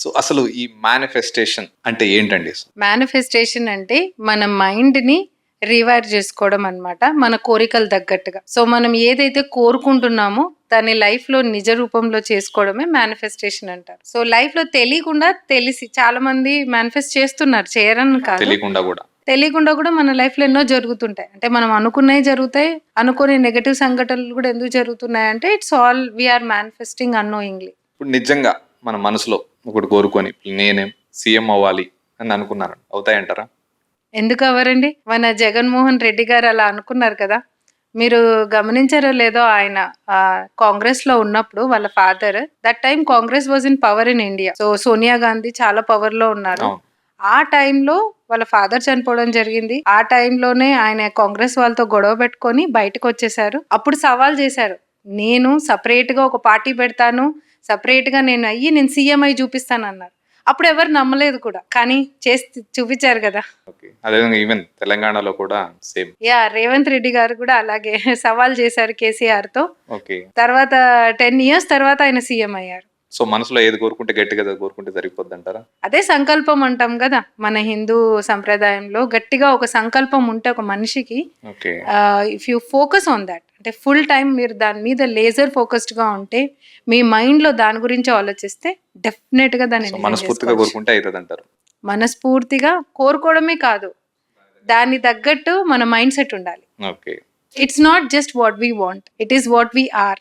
So అసలు ఈ manifestation అంటే ఏంటండి? మేనిఫెస్టేషన్ అంటే మన మైండ్ని రివైర్ చేసుకోవడం అన్నమాట, మన కోరికలు తగ్గట్టుగా. సో మనం ఏదైతే కోరుకుంటున్నామో దాన్ని లైఫ్లో నిజ రూపంలో చేసుకోవడమే మేనిఫెస్టేషన్ అంటారు. సో లైఫ్లో తెలియకుండా తెలిసి చాలా మంది మేనిఫెస్ట్ చేస్తున్నారు, చేయరని కాదు, తెలియకుండా కూడా మన లైఫ్లో ఎన్నో జరుగుతుంటాయి. అంటే మనం అనుకున్నవి జరుగుతాయి, అనుకునే నెగటివ్ సంఘటనలు కూడా ఎందుకు జరుగుతున్నాయి అంటే it's all we are manifesting annoyingly. ఇప్పుడు నిజంగా మన మనసులో ఒకటి కోరుకొని నేనేం సీఎం అవ్వాలి అని అనుకున్నాను, అవుతాయంటారా? ఎందుకు అవ్వరండి? మన జగన్మోహన్ రెడ్డి గారు అలా అనుకున్నారు కదా. మీరు గమనించారో లేదో, ఆయన కాంగ్రెస్ లో ఉన్నప్పుడు వాళ్ళ father, that time Congress was in power in India. So Sonia Gandhi చాలా పవర్ లో ఉన్నారు. ఆ టైంలో వాళ్ళ ఫాదర్ చనిపోవడం జరిగింది. ఆ టైంలోనే ఆయన కాంగ్రెస్ వాళ్ళతో గొడవ పెట్టుకొని బయటకు వచ్చేసారు. అప్పుడు సవాల్ చేశారు, నేను సపరేట్ గా ఒక పార్టీ పెడతాను, సపరేట్ గా నేను సీఎం అయి చూపిస్తాను అన్నారు. అప్పుడు ఎవరు నమ్మలేదు కూడా, కానీ చేసి చూపించారు కదా. ఈవెన్ తెలంగాణలో కూడా సేమ్. రేవంత్ రెడ్డి గారు కూడా అలాగే సవాల్ చేశారు కేసీఆర్ తో. తర్వాత 10 years తర్వాత ఆయన సీఎం అయ్యారు. సో మనసులో ఏది కోరుకుంటే గట్టిగా కోరుకుంటే సరిపోద్ది అంటారా? అదే సంకల్పం అంటాం కదా మన హిందూ సంప్రదాయంలో. గట్టిగా ఒక సంకల్పం ఉంటే ఒక మనిషికి, if you focus on that, అంటే ఫుల్ టైం మీరు దాని మీద లేజర్ ఫోకస్డ్ గా ఉంటే, మీ మైండ్ లో దాని గురించి ఆలోచిస్తే డెఫినెట్ గా దాన్ని మనస్ఫూర్తిగా కోరుకుంటే అవుతుంది అంటారు. మనస్ఫూర్తిగా కోరుకోవడమే కాదు, దాన్ని తగ్గట్టు మన మైండ్ సెట్ ఉండాలి. It's not just what we want, it is what we are.